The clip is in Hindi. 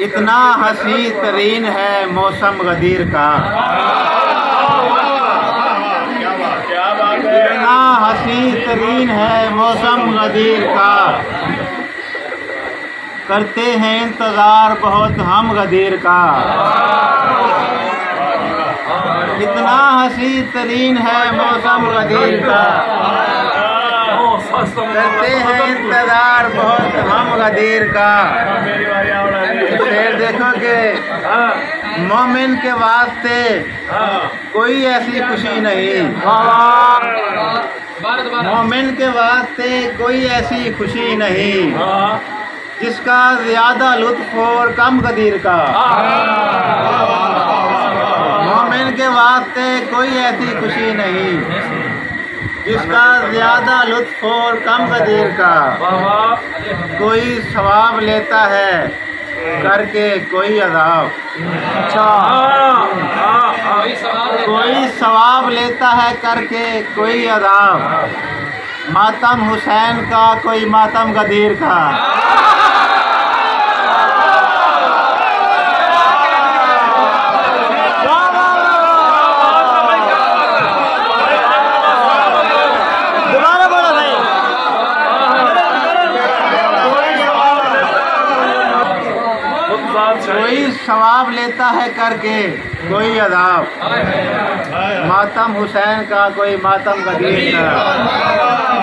इतना हसी तरीन है मौसम गदीर का, इतना हसी तरीन है मौसम गदीर का, करते हैं इंतजार बहुत हम गदीर का। इतना हसी तरीन है मौसम गदीर का, करते हैं इंतजार बहुत हम गदीर का। शेर देखोगे, मोमिन के वास्ते कोई ऐसी खुशी नहीं, मोमिन के वास्ते कोई ऐसी खुशी नहीं, जिसका ज्यादा लुत्फ और कम गदीर का। मोमिन के वास्ते कोई ऐसी खुशी नहीं, जिसका ज्यादा लुत्फ और कम गदीर का। कोई सवाब लेता है करके कोई अज़ाब, कोई सवाब लेता है करके कोई अज़ाब। मातम हुसैन का कोई मातम गदीर का। कोई सवाब लेता है करके कोई अज़ाब। मातम हुसैन का कोई मातम गदीर का।